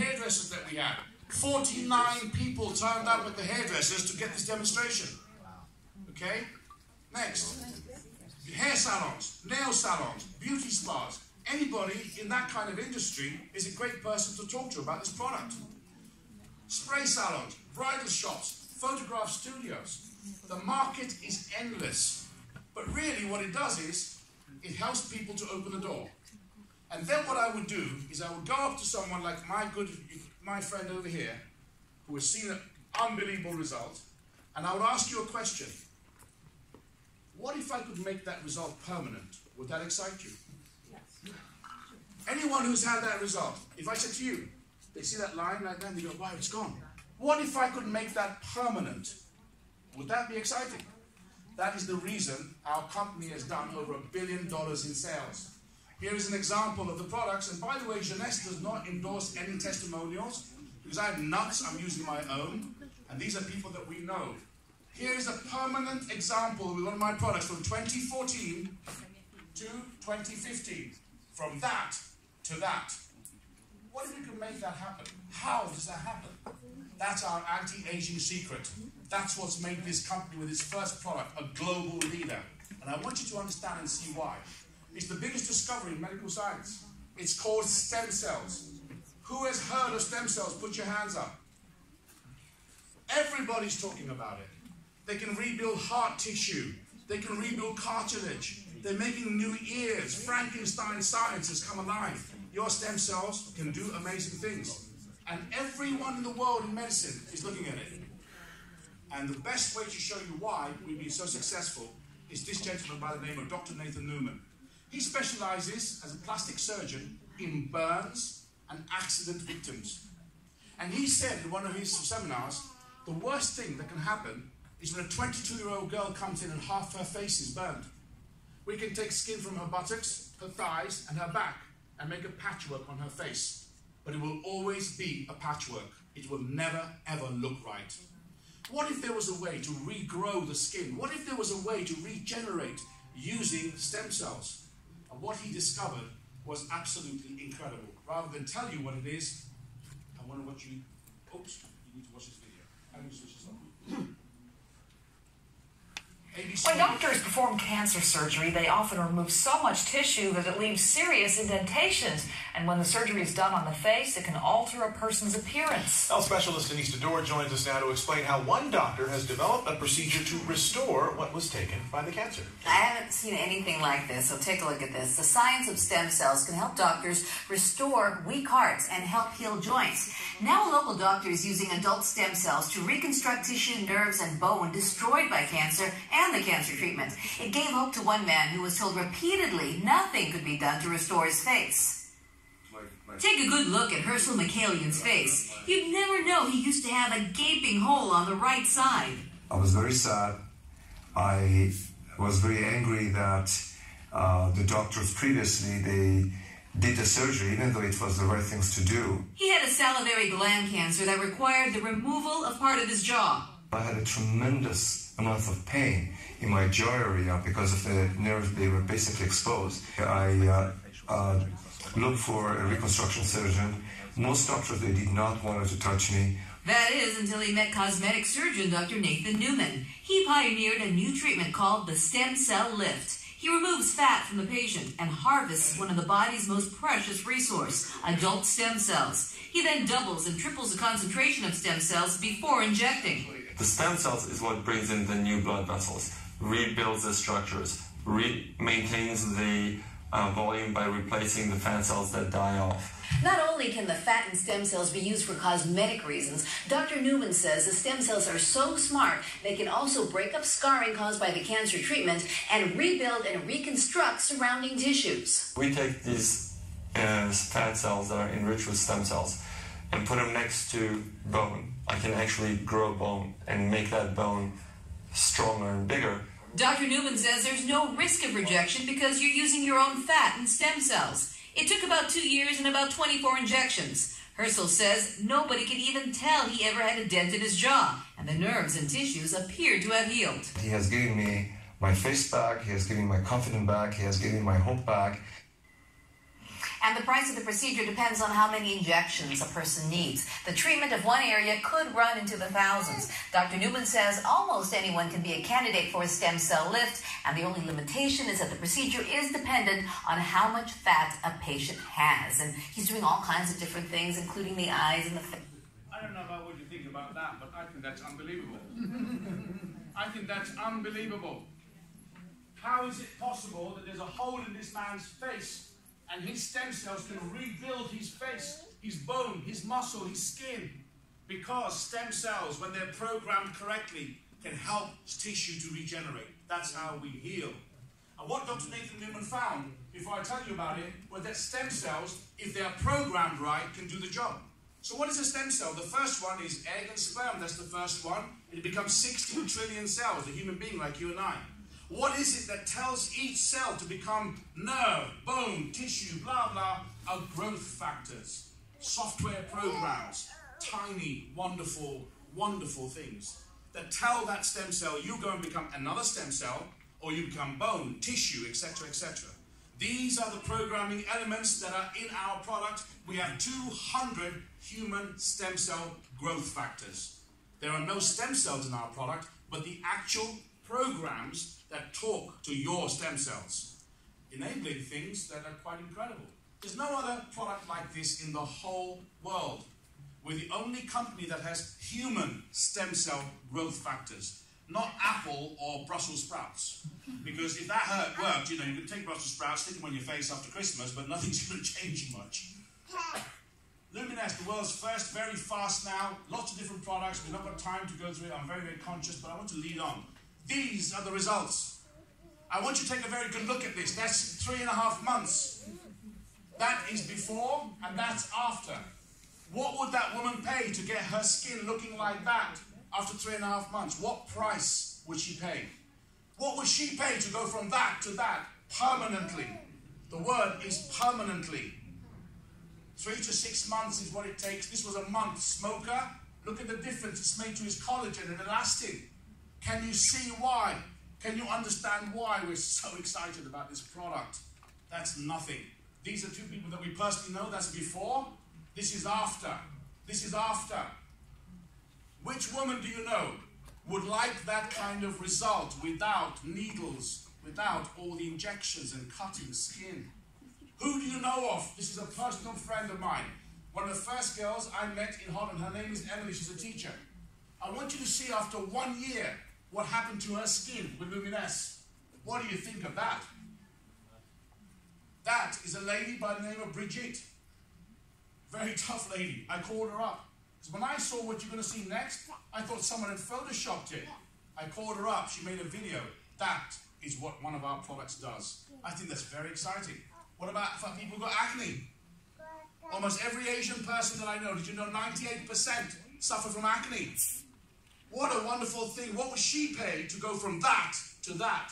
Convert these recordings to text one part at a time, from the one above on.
hairdressers that we had. 49 people turned up at the hairdressers to get this demonstration. Okay? Next. Hair salons, nail salons, beauty spas. Anybody in that kind of industry is a great person to talk to about this product. Spray salons, bridal shops, photograph studios. The market is endless. But really what it does is, it helps people to open the door. And then what I would do is I would go up to someone like my friend over here, who has seen an unbelievable result, and I would ask you a question. What if I could make that result permanent? Would that excite you? Yes. Anyone who's had that result, if I said to you, they see that line like that and they go, wow, it's gone. What if I could make that permanent? Would that be exciting? That is the reason our company has done over $1 billion in sales. Here is an example of the products, and by the way, Jeunesse does not endorse any testimonials, because I have nuts, I'm using my own, and these are people that we know. Here is a permanent example of one of my products from 2014 to 2015. From that to that. What if we could make that happen? How does that happen? That's our anti-aging secret. That's what's made this company with its first product a global leader. And I want you to understand and see why. It's the biggest discovery in medical science. It's called stem cells. Who has heard of stem cells? Put your hands up. Everybody's talking about it. They can rebuild heart tissue. They can rebuild cartilage. They're making new ears. Frankenstein science has come alive. Your stem cells can do amazing things. And everyone in the world in medicine is looking at it. And the best way to show you why we've been so successful is this gentleman by the name of Dr. Nathan Newman. He specializes as a plastic surgeon in burns and accident victims. And he said in one of his seminars, the worst thing that can happen is when a 22-year-old girl comes in and half her face is burned. We can take skin from her buttocks, her thighs, and her back and make a patchwork on her face. But it will always be a patchwork. It will never, ever look right. What if there was a way to regrow the skin? What if there was a way to regenerate using stem cells? And what he discovered was absolutely incredible. Rather than tell you what it is, I want to watch you. Oops, you need to watch this video. How do you switch this on? When doctors perform cancer surgery, they often remove so much tissue that it leaves serious indentations. And when the surgery is done on the face, it can alter a person's appearance. Health specialist Denise DeDoor joins us now to explain how one doctor has developed a procedure to restore what was taken by the cancer. I haven't seen anything like this, so take a look at this. The science of stem cells can help doctors restore weak hearts and help heal joints. Now a local doctor is using adult stem cells to reconstruct tissue, nerves, and bone destroyed by cancer and the cancer treatment. It gave hope to one man who was told repeatedly nothing could be done to restore his face. Take a good look at Herschel McCallian's face. You'd never know he used to have a gaping hole on the right side. I was very sad. I was very angry that the doctors previously, they did the surgery, even though it was the right things to do. He had a salivary gland cancer that required the removal of part of his jaw. I had a tremendous amount of pain in my jaw area because of the nerves, they were basically exposed. I looked for a reconstruction surgeon. Most doctors, they did not want to touch me. That is until he met cosmetic surgeon Dr. Nathan Newman. He pioneered a new treatment called the stem cell lift. He removes fat from the patient and harvests one of the body's most precious resource, adult stem cells. He then doubles and triples the concentration of stem cells before injecting. The stem cells is what brings in the new blood vessels, rebuilds the structures, maintains the volume by replacing the fat cells that die off. Not only can the fat and stem cells be used for cosmetic reasons, Dr. Newman says the stem cells are so smart they can also break up scarring caused by the cancer treatment and rebuild and reconstruct surrounding tissues. We take these fat cells that are enriched with stem cells and put them next to bone. I can actually grow bone and make that bone stronger and bigger. Dr. Newman says there's no risk of rejection because you're using your own fat and stem cells. It took about 2 years and about 24 injections. Herschel says nobody could even tell he ever had a dent in his jaw, and the nerves and tissues appear to have healed. He has given me my face back, he has given me my confidence back, he has given me my hope back. And the price of the procedure depends on how many injections a person needs. The treatment of one area could run into the thousands. Dr. Newman says almost anyone can be a candidate for a stem cell lift, and the only limitation is that the procedure is dependent on how much fat a patient has. And he's doing all kinds of different things, including the eyes and the face. I don't know about what you think about that, but I think that's unbelievable. I think that's unbelievable. How is it possible that there's a hole in this man's face and his stem cells can rebuild his face, his bone, his muscle, his skin? Because stem cells, when they're programmed correctly, can help tissue to regenerate. That's how we heal. And what Dr. Nathan Newman found, before I tell you about it, was that stem cells, if they are programmed right, can do the job. So what is a stem cell? The first one is egg and sperm. That's the first one. It becomes 16 trillion cells, a human being like you and I. What is it that tells each cell to become nerve, bone, tissue, blah, blah, are growth factors, software programs, tiny, wonderful, wonderful things that tell that stem cell you go and become another stem cell, or you become bone, tissue, etc., etc. These are the programming elements that are in our product. We have 200 human stem cell growth factors. There are no stem cells in our product, but the actual programs that talk to your stem cells, enabling things that are quite incredible. There's no other product like this in the whole world. We're the only company that has human stem cell growth factors, not Apple or Brussels sprouts. Because if that worked, you can take Brussels sprouts, stick them on your face after Christmas, but nothing's going to change much. Luminous, the world's first, very fast now, lots of different products. We've not got time to go through it. I'm very, very conscious, but I want to lead on. These are the results. I want you to take a very good look at this. That's 3.5 months. That is before and that's after. What would that woman pay to get her skin looking like that after 3.5 months? What price would she pay? What would she pay to go from that to that permanently? The word is permanently. 3 to 6 months is what it takes. This was a month. Smoker, look at the difference it's made to his collagen and elastin. Can you see why? Can you understand why we're so excited about this product? That's nothing. These are two people that we personally know. That's before. This is after. This is after. Which woman do you know would like that kind of result without needles, without all the injections and cutting skin? Who do you know of? This is a personal friend of mine. One of the first girls I met in Holland. Her name is Emily. She's a teacher. I want you to see after 1 year what happened to her skin with Luminous. What do you think of that? That is a lady by the name of Brigitte. Very tough lady. I called her up. Because when I saw what you're going to see next, I thought someone had photoshopped it. I called her up. She made a video. That is what one of our products does. I think that's very exciting. What about for people who've got acne? Almost every Asian person that I know, did you know 98% suffer from acne? What a wonderful thing. What would she pay to go from that to that?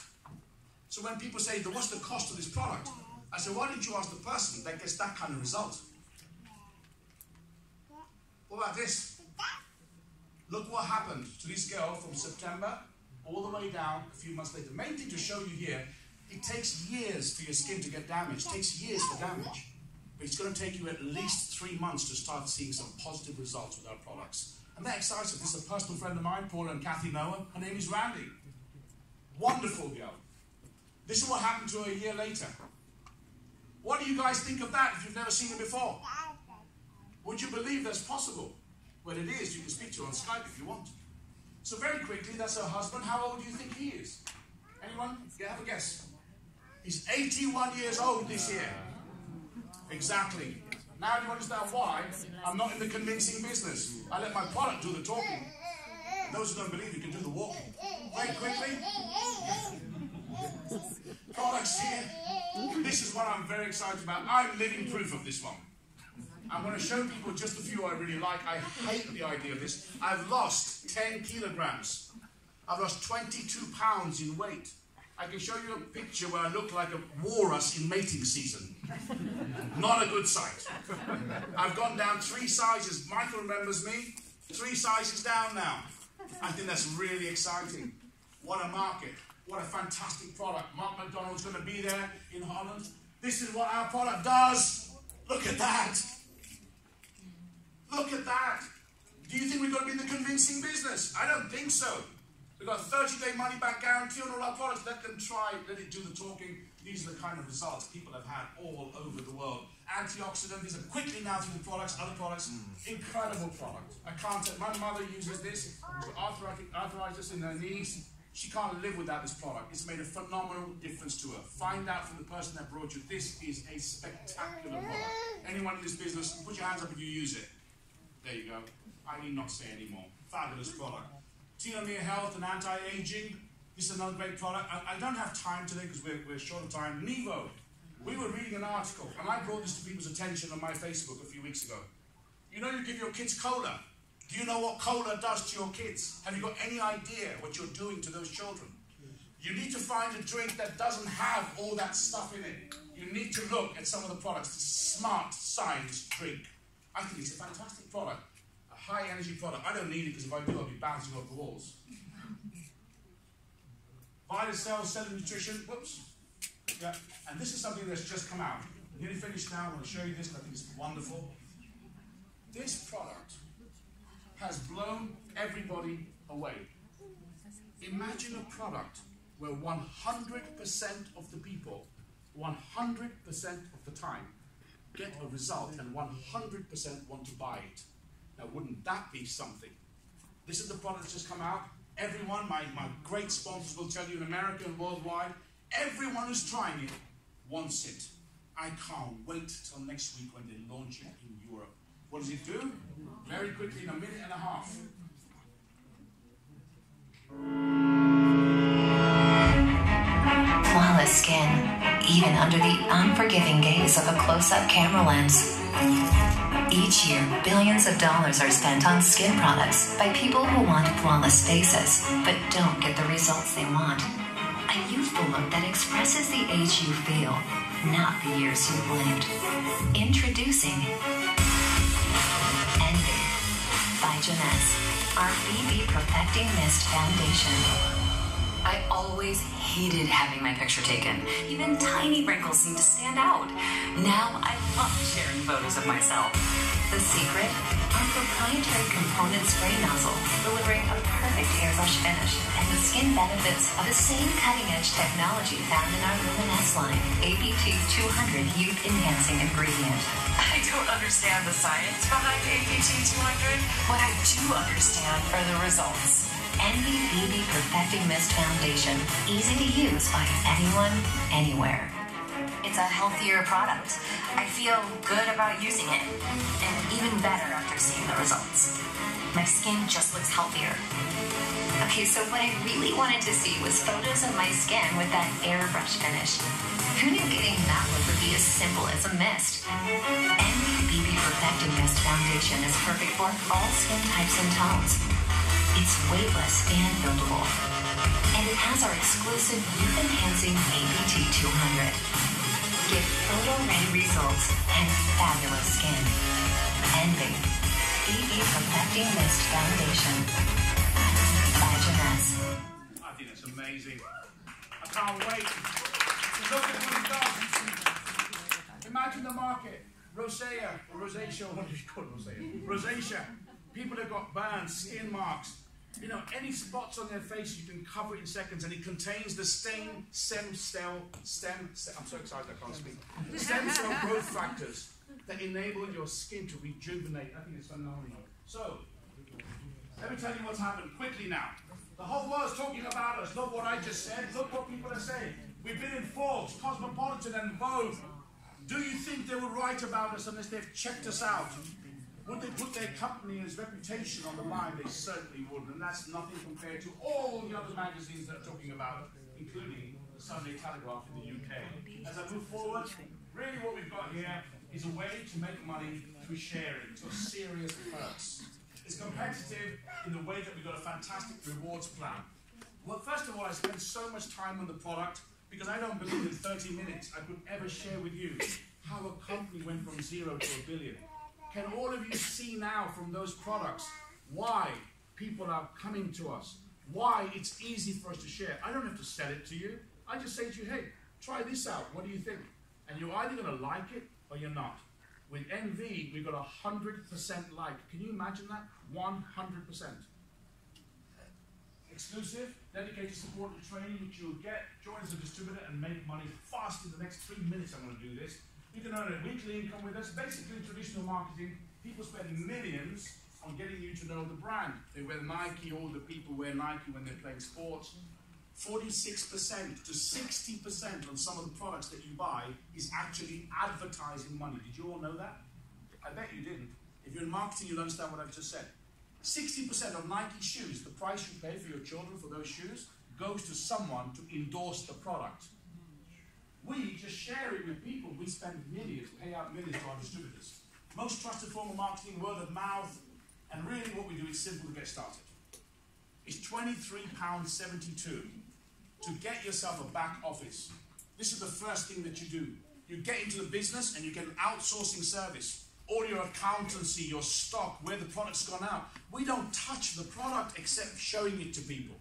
So when people say, what's the cost of this product? I say, why didn't you ask the person that gets that kind of result? What about this? Look what happened to this girl from September all the way down a few months later. The main thing to show you here, it takes years for your skin to get damaged. It takes years for damage. But it's going to take you at least 3 months to start seeing some positive results with our products. And they're excited. This is a personal friend of mine, Paula and Kathy Noah. Her name is Randy. Wonderful girl. This is what happened to her a year later. What do you guys think of that if you've never seen it before? Would you believe that's possible? Well, it is. You can speak to her on Skype if you want. So very quickly, that's her husband. How old do you think he is? Anyone? Yeah, have a guess. He's 81 years old this year. Exactly. Now do you understand why I'm not in the convincing business? I let my product do the talking. And those who don't believe you can do the walking. Very quickly. Products here. This is what I'm very excited about. I'm living proof of this one. I'm going to show people just a few I really like. I hate the idea of this. I've lost 10 kilograms. I've lost 22 pounds in weight. I can show you a picture where I look like a walrus in mating season. Not a good sight. I've gone down 3 sizes. Michael remembers me. 3 sizes down now. I think that's really exciting. What a market. What a fantastic product. Mark McDonald's going to be there in Holland. This is what our product does. Look at that. Look at that. Do you think we've got to be in the convincing business? I don't think so. We've got a 30-day money-back guarantee on all our products. Let them try, let it do the talking. These are the kind of results people have had all over the world. Antioxidant, these are quickly now through the products, other products. Incredible product. I can't tell. My mother uses this for arthritis in her knees. She can't live without this product. It's made a phenomenal difference to her. Find out from the person that brought you. This is a spectacular product. Anyone in this business, put your hands up if you use it. There you go. I need not say anymore. Fabulous product. Telomere health and anti-aging. This is another great product. I don't have time today because we're short of time. Nevo. We were reading an article, and I brought this to people's attention on my Facebook a few weeks ago. You know, you give your kids cola. Do you know what cola does to your kids? Have you got any idea what you're doing to those children? You need to find a drink that doesn't have all that stuff in it. You need to look at some of the products. It's a smart science drink. I think it's a fantastic product. A high energy product. I don't need it because if I do, I'll be bouncing off the walls. Vital Cell, Cellular Nutrition. Whoops. Yeah. And this is something that's just come out. I'm nearly finished now. I'm going to show you this. I think it's wonderful. This product has blown everybody away. Imagine a product where 100% of the people, 100% of the time, get a result and 100% want to buy it. Now, wouldn't that be something? This is the product that's just come out. Everyone, my great sponsors will tell you in America and worldwide, everyone who's trying it wants it. I can't wait till next week when they launch it in Europe. What does it do? Very quickly, in a minute and a half. Flawless skin, even under the unforgiving gaze of a close-up camera lens. Each year, billions of dollars are spent on skin products by people who want flawless faces, but don't get the results they want. A youthful look that expresses the age you feel, not the years you blinked. Introducing Envy by Jeunesse, our BB Perfecting Mist Foundation. I always hated having my picture taken. Even tiny wrinkles seem to stand out. Now I love sharing photos of myself. The secret? Our proprietary component spray nozzle, delivering a perfect airbrush finish and the skin benefits of the same cutting-edge technology found in our Luminance line, ABT 200 Youth Enhancing Ingredient. I don't understand the science behind ABT 200. What I do understand are the results. Envy BB Perfecting Mist Foundation, easy to use by anyone, anywhere. It's a healthier product. I feel good about using it, and even better after seeing the results. My skin just looks healthier. Okay, so what I really wanted to see was photos of my skin with that airbrush finish. Who knew getting that look would be as simple as a mist? Envy BB Perfecting Mist Foundation is perfect for all skin types and tones. It's weightless and buildable. And it has our exclusive Youth Enhancing ABT 200. Get photo-ready results and fabulous skin. Envy BB Perfecting Mist Foundation by Jeunesse. I think that's amazing. I can't wait. Look at what it does. Imagine the market. Rosacea, what do you call it? Rosacea. People have got burns, skin marks. You know, any spots on their face, you can cover it in seconds, and it contains the I'm so excited I can't speak. Stem cell growth factors that enable your skin to rejuvenate. I think it's phenomenal. So, let me tell you what's happened quickly now. The whole world's talking about us. Look what I just said. Look what people are saying. We've been in Forbes, Cosmopolitan, and Vogue. Do you think they would write about us unless they've checked us out? Would they put their company and its reputation on the line? They certainly would, and that's nothing compared to all the other magazines that are talking about it, including the Sunday Telegraph in the UK. As I move forward, really what we've got here is a way to make money through sharing, to a serious perks. It's competitive in the way that we've got a fantastic rewards plan. Well, first of all, I spend so much time on the product because I don't believe in 30 minutes I could ever share with you how a company went from 0 to $1 billion. Can all of you see now from those products why people are coming to us? Why it's easy for us to share? I don't have to sell it to you. I just say to you, hey, try this out. What do you think? And you're either going to like it or you're not. With NV, we got 100% like. Can you imagine that? 100%. Exclusive, dedicated support and training, which you'll get, join as a distributor and make money fast in the next 3 minutes. I'm going to do this. You can earn a weekly income with us. Basically, traditional marketing, people spend millions on getting you to know the brand. They wear Nike, all the people wear Nike when they're playing sports. 46% to 60% on some of the products that you buy is actually advertising money. Did you all know that? I bet you didn't. If you're in marketing, you'll understand what I've just said. 60% of Nike shoes, the price you pay for your children for those shoes, goes to someone to endorse the product. We just share it with people. We spend millions, pay out millions to our distributors. Most trusted form of marketing, word of mouth, and really what we do is simple to get started. It's £23.72 to get yourself a back office. This is the first thing that you do. You get into the business and you get an outsourcing service. All your accountancy, your stock, where the product's gone out. We don't touch the product except showing it to people.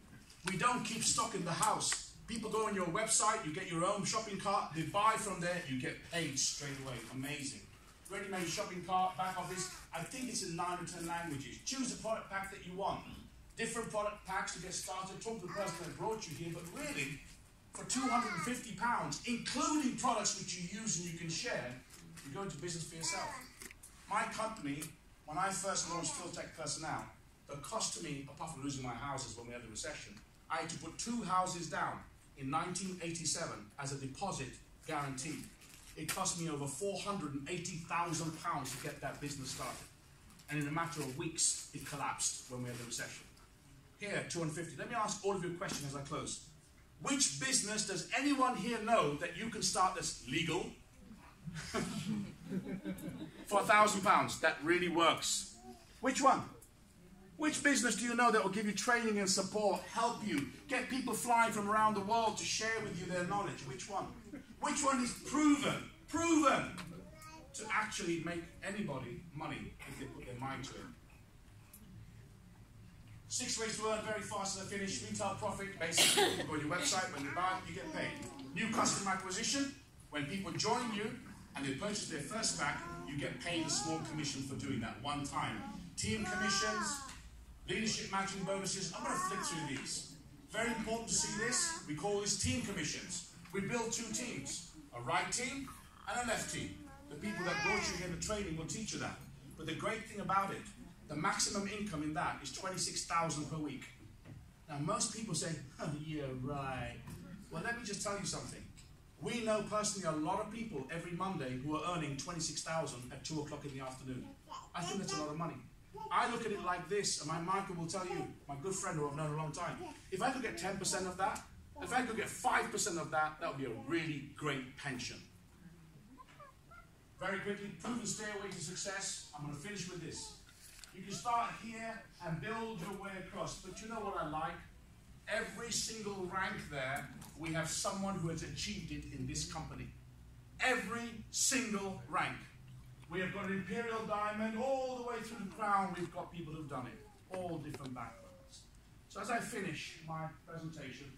We don't keep stock in the house. People go on your website, you get your own shopping cart, they buy from there, you get paid straight away. Amazing. Ready-made shopping cart, back office. I think it's in 9 or 10 languages. Choose the product pack that you want. Different product packs to get started. Talk to the person that brought you here, but really, for £250, including products which you use and you can share, you go into business for yourself. My company, when I first launched Filtech Personnel, the cost to me, apart from losing my houses when we had the recession, I had to put 2 houses down in 1987 as a deposit guaranteed. It cost me over £480,000 to get that business started. And in a matter of weeks, it collapsed when we had the recession. Here, 250. Let me ask all of you a question as I close. Which business does anyone here know that you can start that's legal? For £1,000, that really works. Which one? Which business do you know that will give you training and support, help you, get people flying from around the world to share with you their knowledge? Which one? Which one is proven to actually make anybody money if they put their mind to it? 6 ways to earn very fast as I finish. Retail profit, basically, you go on your website, when you buy, you get paid. New customer acquisition, when people join you and they purchase their first pack, you get paid a small commission for doing that one time. Team commissions, leadership matching bonuses. I'm going to flick through these. Very important to see this. We call this team commissions. We build 2 teams, a right team and a left team. The people that brought you here to training will teach you that. But the great thing about it, the maximum income in that is $26,000 per week. Now most people say, oh yeah, right. Well, let me just tell you something. We know personally a lot of people every Monday who are earning $26,000 at 2 o'clock in the afternoon. I think that's a lot of money. I look at it like this, and my Michael will tell you, my good friend who I've known a long time, if I could get 10% of that, if I could get 5% of that, that would be a really great pension. Very quickly, proven stairway to success. I'm going to finish with this. You can start here and build your way across, but you know what I like? Every single rank there, we have someone who has achieved it in this company. Every single rank. We have got an Imperial Diamond all the way through the Crown. We've got people who've done it, all different backgrounds. So as I finish my presentation,